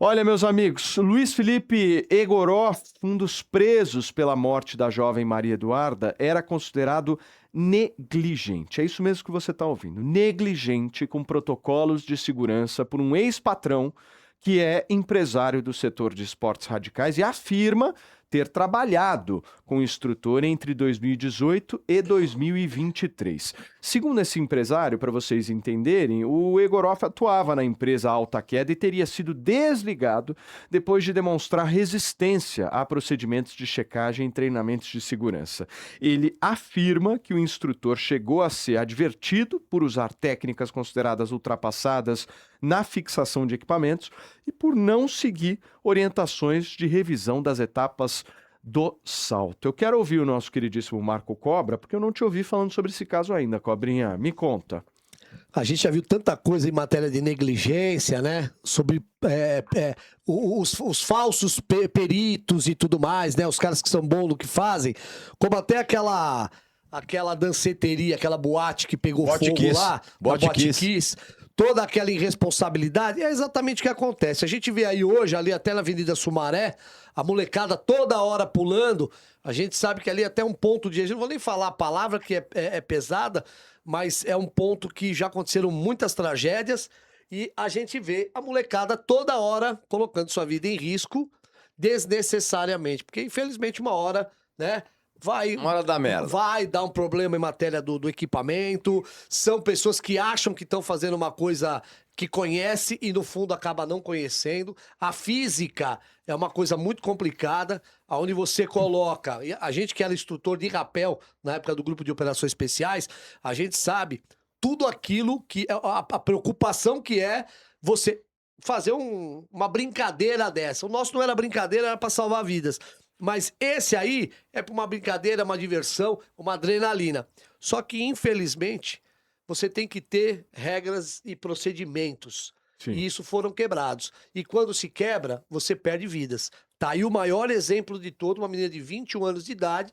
Olha, meus amigos, Luiz Felipe Egorov, um dos presos pela morte da jovem Maria Eduarda, era considerado negligente. É isso mesmo que você está ouvindo. Negligente com protocolos de segurança por um ex-patrão que é empresário do setor de esportes radicais e afirma ter trabalhado com o instrutor entre 2018 e 2023. Segundo esse empresário, para vocês entenderem, o Egorov atuava na empresa Alta Queda e teria sido desligado depois de demonstrar resistência a procedimentos de checagem e treinamentos de segurança. Ele afirma que o instrutor chegou a ser advertido por usar técnicas consideradas ultrapassadas na fixação de equipamentos e por não seguir orientações de revisão das etapas do salto. Eu quero ouvir o nosso queridíssimo Marco Cobra, porque eu não te ouvi falando sobre esse caso ainda, Cobrinha. Me conta. A gente já viu tanta coisa em matéria de negligência, né? Sobre os falsos peritos e tudo mais, né? Os caras que são bons no que fazem, como até aquela danceteria, aquela boate que pegou fogo lá, Boate Kiss. Toda aquela irresponsabilidade, é exatamente o que acontece. A gente vê aí hoje, ali até na Avenida Sumaré, a molecada toda hora pulando. A gente sabe que ali até um ponto de... Eu não vou nem falar a palavra que é pesada, mas é um ponto que já aconteceram muitas tragédias e a gente vê a molecada toda hora colocando sua vida em risco desnecessariamente. Porque, infelizmente, uma hora, né... Uma hora da merda. Vai dar um problema em matéria do equipamento. São pessoas que acham que estão fazendo uma coisa que conhece e no fundo acaba não conhecendo. A física é uma coisa muito complicada, onde você coloca... A gente que era instrutor de rapel na época do grupo de operações especiais, a gente sabe tudo aquilo que... A preocupação que é você fazer uma brincadeira dessa. O nosso não era brincadeira, era para salvar vidas. Mas esse aí é para uma brincadeira, uma diversão, uma adrenalina. Só que, infelizmente, você tem que ter regras e procedimentos. Sim. E isso foram quebrados. E quando se quebra, você perde vidas. Tá aí o maior exemplo de todo, uma menina de 21 anos de idade.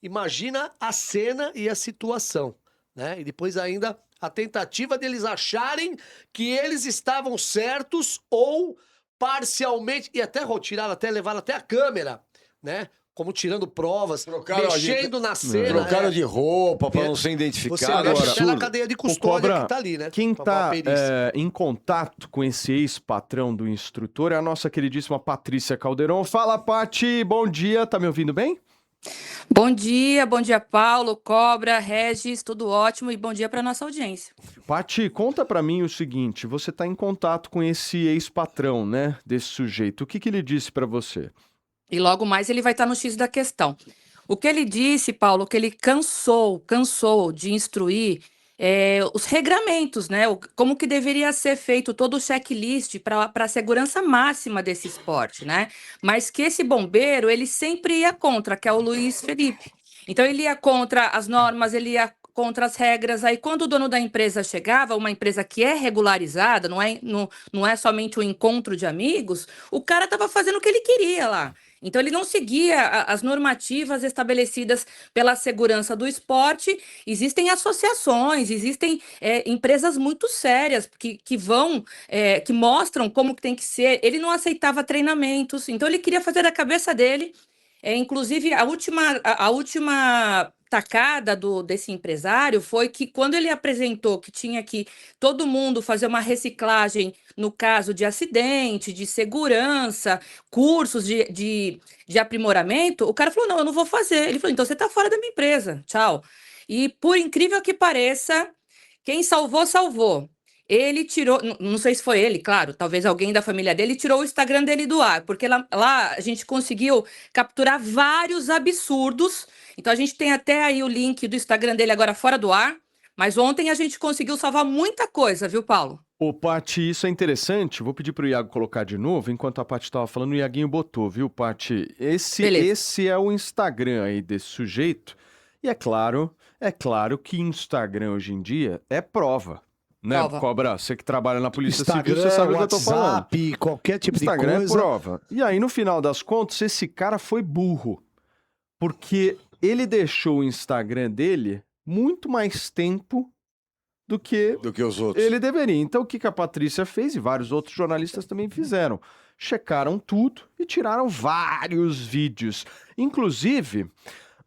Imagina a cena e a situação, né? E depois ainda a tentativa deles acharem que eles estavam certos ou parcialmente, e até levaram até a câmera, né? Como tirando provas, mexendo na cena. Trocaram de roupa para não ser identificado. Você mexe até na cadeia de custódia Cobra, que tá ali, né? Quem está em contato com esse ex-patrão do instrutor é a nossa queridíssima Patrícia Calderon. Fala, Pati, bom dia, tá me ouvindo bem? Bom dia Paulo, Cobra, Regis, tudo ótimo e bom dia para nossa audiência. Pati, conta para mim o seguinte, você está em contato com esse ex-patrão, né, desse sujeito. O que ele disse para você? E logo mais ele vai estar no X da questão. O que ele disse, Paulo, que ele cansou de instruir os regramentos, né? Como que deveria ser feito todo o checklist para a segurança máxima desse esporte, né? Mas que esse bombeiro, ele sempre ia contra, que é o Luiz Felipe. Então ele ia contra as normas, ele ia contra as regras. Aí quando o dono da empresa chegava, uma empresa que é regularizada, não é somente um encontro de amigos, o cara estava fazendo o que ele queria lá. Então, ele não seguia as normativas estabelecidas pela segurança do esporte. Existem associações, existem empresas muito sérias que mostram como que tem que ser. Ele não aceitava treinamentos, então ele queria fazer da cabeça dele. Inclusive, a última tacada desse empresário foi que quando ele apresentou que tinha que todo mundo fazer uma reciclagem no caso de acidente, de segurança, cursos de aprimoramento, o cara falou, não, eu não vou fazer. Ele falou, então você está fora da minha empresa, tchau. E por incrível que pareça, quem salvou. Ele tirou, não sei se foi ele, claro, talvez alguém da família dele, tirou o Instagram dele do ar, porque lá a gente conseguiu capturar vários absurdos. Então a gente tem até aí o link do Instagram dele agora fora do ar, mas ontem a gente conseguiu salvar muita coisa, viu, Paulo? Ô, Pati, isso é interessante. Vou pedir pro Iago colocar de novo. Enquanto a Pati estava falando, o Iaguinho botou, viu, Pati? Esse é o Instagram aí desse sujeito. E é claro que Instagram hoje em dia é prova. Né, Cobra? Você que trabalha na Polícia Civil, você sabe o que eu tô falando. WhatsApp, qualquer tipo de coisa. Instagram é prova. E aí, no final das contas, esse cara foi burro. Porque ele deixou o Instagram dele muito mais tempo do que os outros. ele deveria. Então, o que que a Patrícia fez e vários outros jornalistas também fizeram? Checaram tudo e tiraram vários vídeos. Inclusive,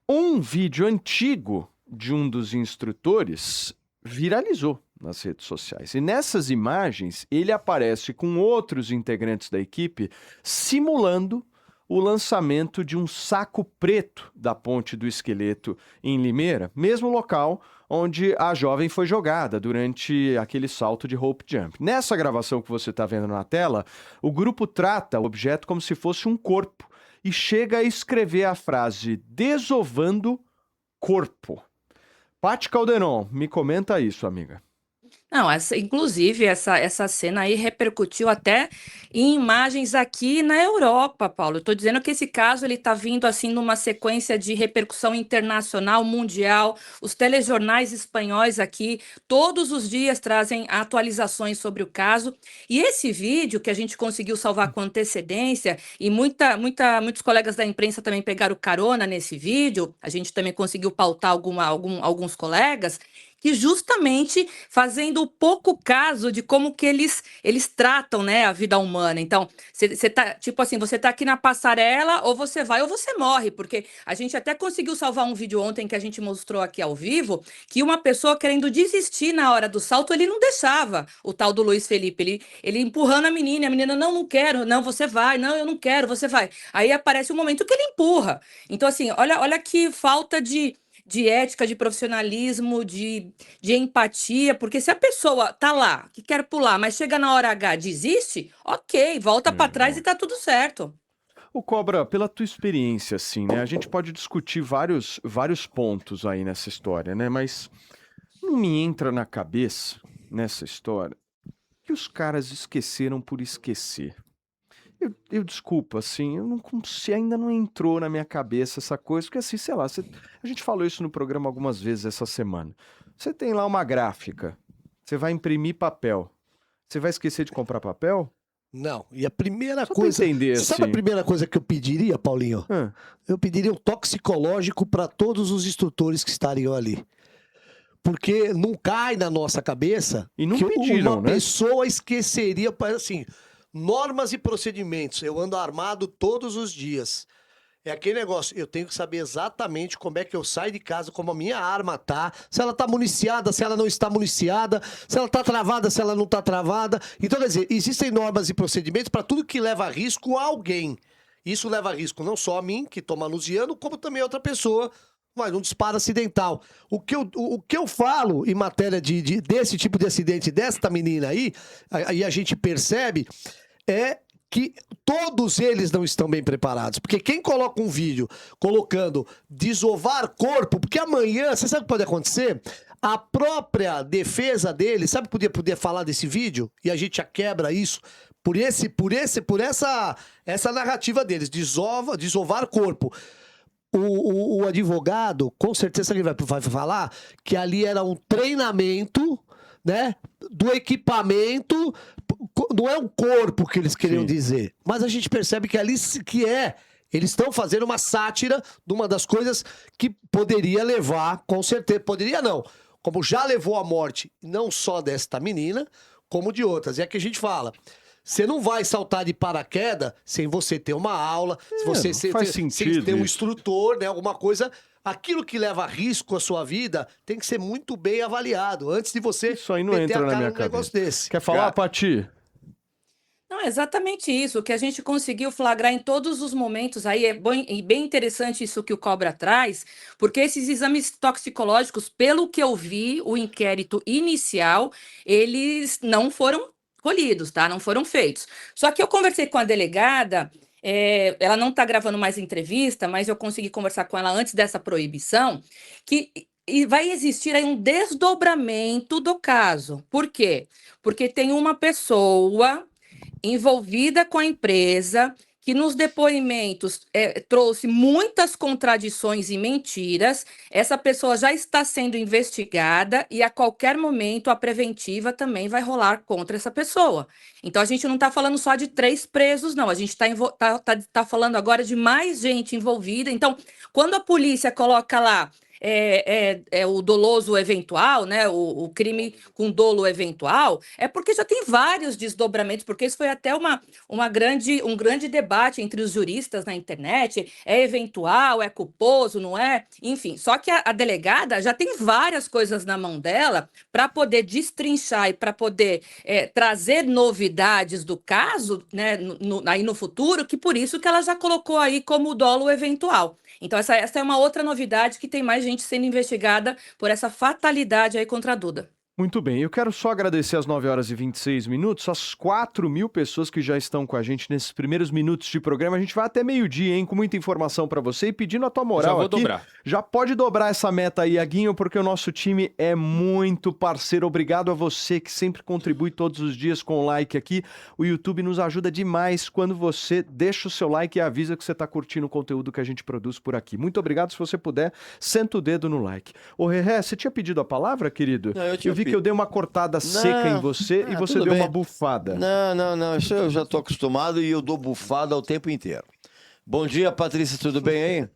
um vídeo antigo de um dos instrutores viralizou nas redes sociais. E nessas imagens, ele aparece com outros integrantes da equipe simulando o lançamento de um saco preto da Ponte do Esqueleto em Limeira, mesmo local onde a jovem foi jogada durante aquele salto de rope jump. Nessa gravação que você está vendo na tela, o grupo trata o objeto como se fosse um corpo e chega a escrever a frase desovando corpo. Paty Calderon, me comenta isso, amiga. Não, inclusive, essa cena aí repercutiu até em imagens aqui na Europa, Paulo. Eu tô dizendo que esse caso ele tá vindo assim numa sequência de repercussão internacional, mundial. Os telejornais espanhóis aqui todos os dias trazem atualizações sobre o caso. E esse vídeo que a gente conseguiu salvar com antecedência e muitos colegas da imprensa também pegaram carona nesse vídeo. A gente também conseguiu pautar alguns colegas que justamente fazendo pouco caso de como que eles tratam, né, a vida humana. Então, você tá, tipo assim, você tá aqui na passarela, ou você vai ou você morre, porque a gente até conseguiu salvar um vídeo ontem que a gente mostrou aqui ao vivo, que uma pessoa querendo desistir na hora do salto, ele não deixava o tal do Luiz Felipe, ele empurrando a menina, não quero, não, você vai, não, eu não quero, você vai. Aí aparece um momento que ele empurra. Então, assim, olha que falta de ética, de profissionalismo, de empatia, porque se a pessoa tá lá, que quer pular, mas chega na hora H, desiste, ok, volta para trás e tá tudo certo. O Cobra, pela tua experiência, assim, né? A gente pode discutir vários pontos aí nessa história, né? Mas não me entra na cabeça, nessa história, que os caras esqueceram por esquecer. Eu desculpa, assim, eu não consigo, ainda não entrou na minha cabeça essa coisa, porque assim, sei lá, a gente falou isso no programa algumas vezes essa semana. Você tem lá uma gráfica, você vai imprimir papel, você vai esquecer de comprar papel? Não, e a primeira Só coisa... pra entender, Sabe assim. a primeira coisa que eu pediria, Paulinho? Eu pediria um toxicológico para todos os instrutores que estariam ali. Porque não cai na nossa cabeça E não que pediram, uma né? pessoa esqueceria, assim, normas e procedimentos. Eu ando armado todos os dias. É aquele negócio, eu tenho que saber exatamente como é que eu saio de casa, como a minha arma tá, se ela tá municiada, se ela não está municiada, se ela tá travada, se ela não tá travada. Então, quer dizer, existem normas e procedimentos para tudo que leva a risco a alguém. Isso leva a risco não só a mim, que tô manuseando, como também a outra pessoa, mas um disparo acidental. O que eu falo em matéria desse tipo de acidente, desta menina aí a gente percebe, é que todos eles não estão bem preparados. Porque quem coloca um vídeo colocando desovar corpo, porque amanhã, você sabe o que pode acontecer? A própria defesa dele, sabe o que podia falar desse vídeo? E a gente já quebra isso por essa narrativa deles, desovar corpo. O advogado, com certeza ele vai falar que ali era um treinamento, né, do equipamento, não é um corpo que eles queriam dizer, mas a gente percebe que ali eles estão fazendo uma sátira de uma das coisas que poderia levar, com certeza, poderia não, como já levou à morte, não só desta menina, como de outras. E é que a gente fala, você não vai saltar de paraquedas sem você ter uma aula, sem ter um instrutor, né, alguma coisa. Aquilo que leva a risco à sua vida tem que ser muito bem avaliado antes de você Isso aí não entra na minha cabeça. Desse. Quer falar, Paty? Não, é exatamente isso, o que a gente conseguiu flagrar em todos os momentos aí, bem interessante isso que o Cobra traz, porque esses exames toxicológicos, pelo que eu vi, o inquérito inicial, eles não foram colhidos, tá? Não foram feitos. Só que eu conversei com a delegada, ela não está gravando mais entrevista, mas eu consegui conversar com ela antes dessa proibição, e vai existir aí um desdobramento do caso. Por quê? Porque tem uma pessoa envolvida com a empresa, que nos depoimentos trouxe muitas contradições e mentiras. Essa pessoa já está sendo investigada e a qualquer momento a preventiva também vai rolar contra essa pessoa. Então a gente não está falando só de 3 presos, não. A gente está falando agora de mais gente envolvida. Então, quando a polícia coloca lá o doloso eventual, né? O crime com dolo eventual, é porque já tem vários desdobramentos, porque isso foi até um grande debate entre os juristas na internet. É eventual, é culposo, não é? Enfim, só que a delegada já tem várias coisas na mão dela para poder destrinchar e para poder trazer novidades do caso, né, aí no futuro, que por isso que ela já colocou aí como dolo eventual. Então, essa é uma outra novidade, que tem mais gente sendo investigada por essa fatalidade aí contra a Duda. Muito bem, eu quero só agradecer às 9h26, as 4.000 pessoas que já estão com a gente nesses primeiros minutos de programa. A gente vai até meio-dia, hein, com muita informação pra você, e pedindo a tua moral Já vou aqui. dobrar. Já pode dobrar essa meta aí, Aguinho, porque o nosso time é muito parceiro. Obrigado a você que sempre contribui todos os dias com o like aqui. O YouTube nos ajuda demais quando você deixa o seu like e avisa que você tá curtindo o conteúdo que a gente produz por aqui. Muito obrigado. Se você puder, senta o dedo no like. Ô, Reré, você tinha pedido a palavra, querido? Não, eu vi que eu dei uma cortada seca em você e você tudo deu bem. uma bufada. Não, isso eu já tô acostumado e eu dou bufada o tempo inteiro. Bom dia, Patrícia, tudo bem aí?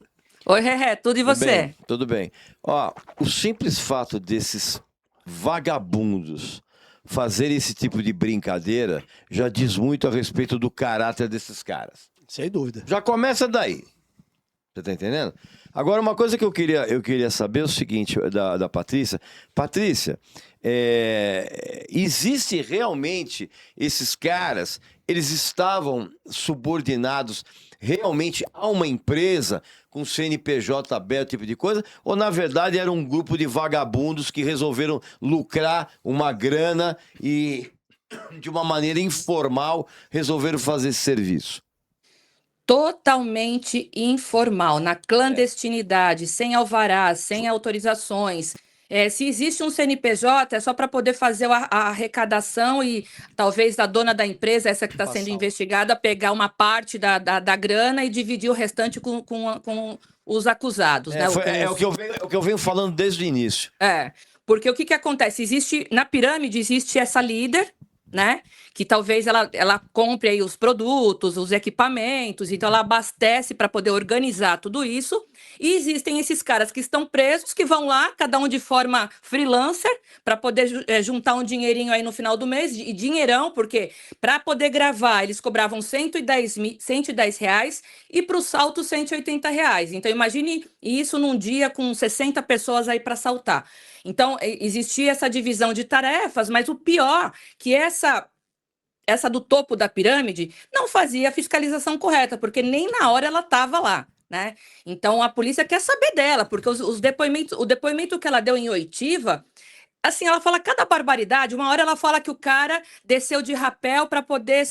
Oi, Reré, tudo e você? Tudo bem. Ó, o simples fato desses vagabundos fazerem esse tipo de brincadeira já diz muito a respeito do caráter desses caras. Sem dúvida. Já começa daí. Você tá entendendo? Agora, uma coisa que eu queria saber é o seguinte, da Patrícia. Patrícia, existe realmente esses caras, eles estavam subordinados realmente a uma empresa com CNPJ aberto, tipo de coisa? Ou, na verdade, era um grupo de vagabundos que resolveram lucrar uma grana e, de uma maneira informal, resolveram fazer esse serviço? Totalmente informal, na clandestinidade, sem alvarás, sem autorizações. Se existe um CNPJ, é só para poder fazer a arrecadação e talvez a dona da empresa, essa que está sendo investigada, pegar uma parte da grana e dividir o restante com os acusados. Né? É o que eu venho falando desde o início. Porque o que acontece? Na pirâmide existe essa líder, né? Que talvez ela compre aí os produtos, os equipamentos, então ela abastece para poder organizar tudo isso. E existem esses caras que estão presos, que vão lá, cada um de forma freelancer, para poder juntar um dinheirinho aí no final do mês, e dinheirão, porque para poder gravar eles cobravam R$110 e para o salto R$180. Então imagine isso num dia com 60 pessoas aí para saltar. Então, existia essa divisão de tarefas, mas o pior, que essa do topo da pirâmide não fazia a fiscalização correta, porque nem na hora ela estava lá, né? Então, a polícia quer saber dela, porque o depoimento que ela deu em oitiva, assim, ela fala cada barbaridade. Uma hora ela fala que o cara desceu de rapel para poder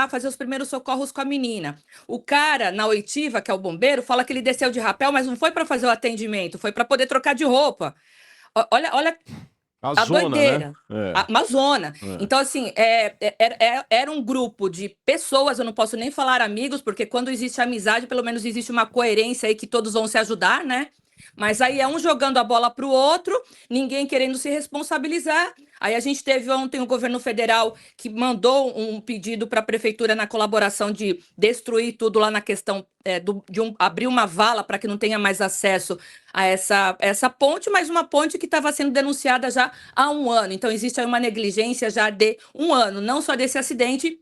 fazer os primeiros socorros com a menina. O cara, na oitiva, que é o bombeiro, fala que ele desceu de rapel, mas não foi para fazer o atendimento, foi para poder trocar de roupa. Olha a zona, doideira, né? uma zona. Então, assim, era um grupo de pessoas, eu não posso nem falar amigos, porque quando existe amizade, pelo menos existe uma coerência aí que todos vão se ajudar, né? Mas aí é um jogando a bola para o outro, ninguém querendo se responsabilizar. Aí a gente teve ontem o governo federal que mandou um pedido para a prefeitura na colaboração de destruir tudo lá na questão abrir uma vala para que não tenha mais acesso a essa ponte, mas uma ponte que estava sendo denunciada já há um ano. Então existe aí uma negligência já de um ano, não só desse acidente,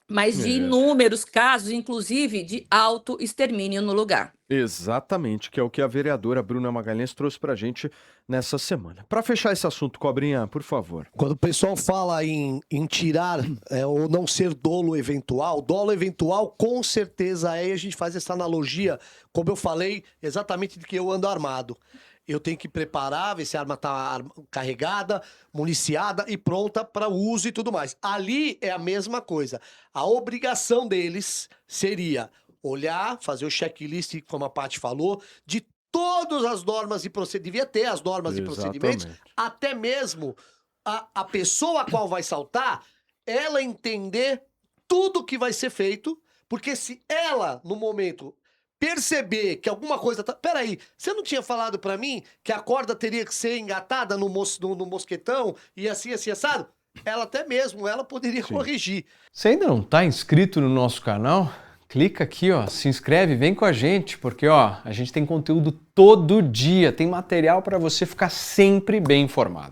mas de inúmeros casos, inclusive de autoextermínio no lugar. Exatamente, que é o que a vereadora Bruna Magalhães trouxe pra gente nessa semana. Para fechar esse assunto, Cobrinha, por favor. Quando o pessoal fala em tirar ou não ser dolo eventual, com certeza a gente faz essa analogia, como eu falei, exatamente de que eu ando armado. Eu tenho que preparar, ver se a arma está carregada, municiada e pronta para o uso e tudo mais. Ali é a mesma coisa. A obrigação deles seria olhar, fazer o checklist, como a Paty falou, de todas as normas e procedimentos. Devia ter as normas e procedimentos, até mesmo a pessoa a qual vai saltar, ela entender tudo que vai ser feito, porque se ela, no momento, perceber que alguma coisa tá... Peraí, você não tinha falado pra mim que a corda teria que ser engatada no mosquetão e assim, assado? Ela até mesmo, ela poderia corrigir. Você ainda não tá inscrito no nosso canal? clica aqui, ó, se inscreve, vem com a gente, porque ó, a gente tem conteúdo todo dia, tem material para você ficar sempre bem informado.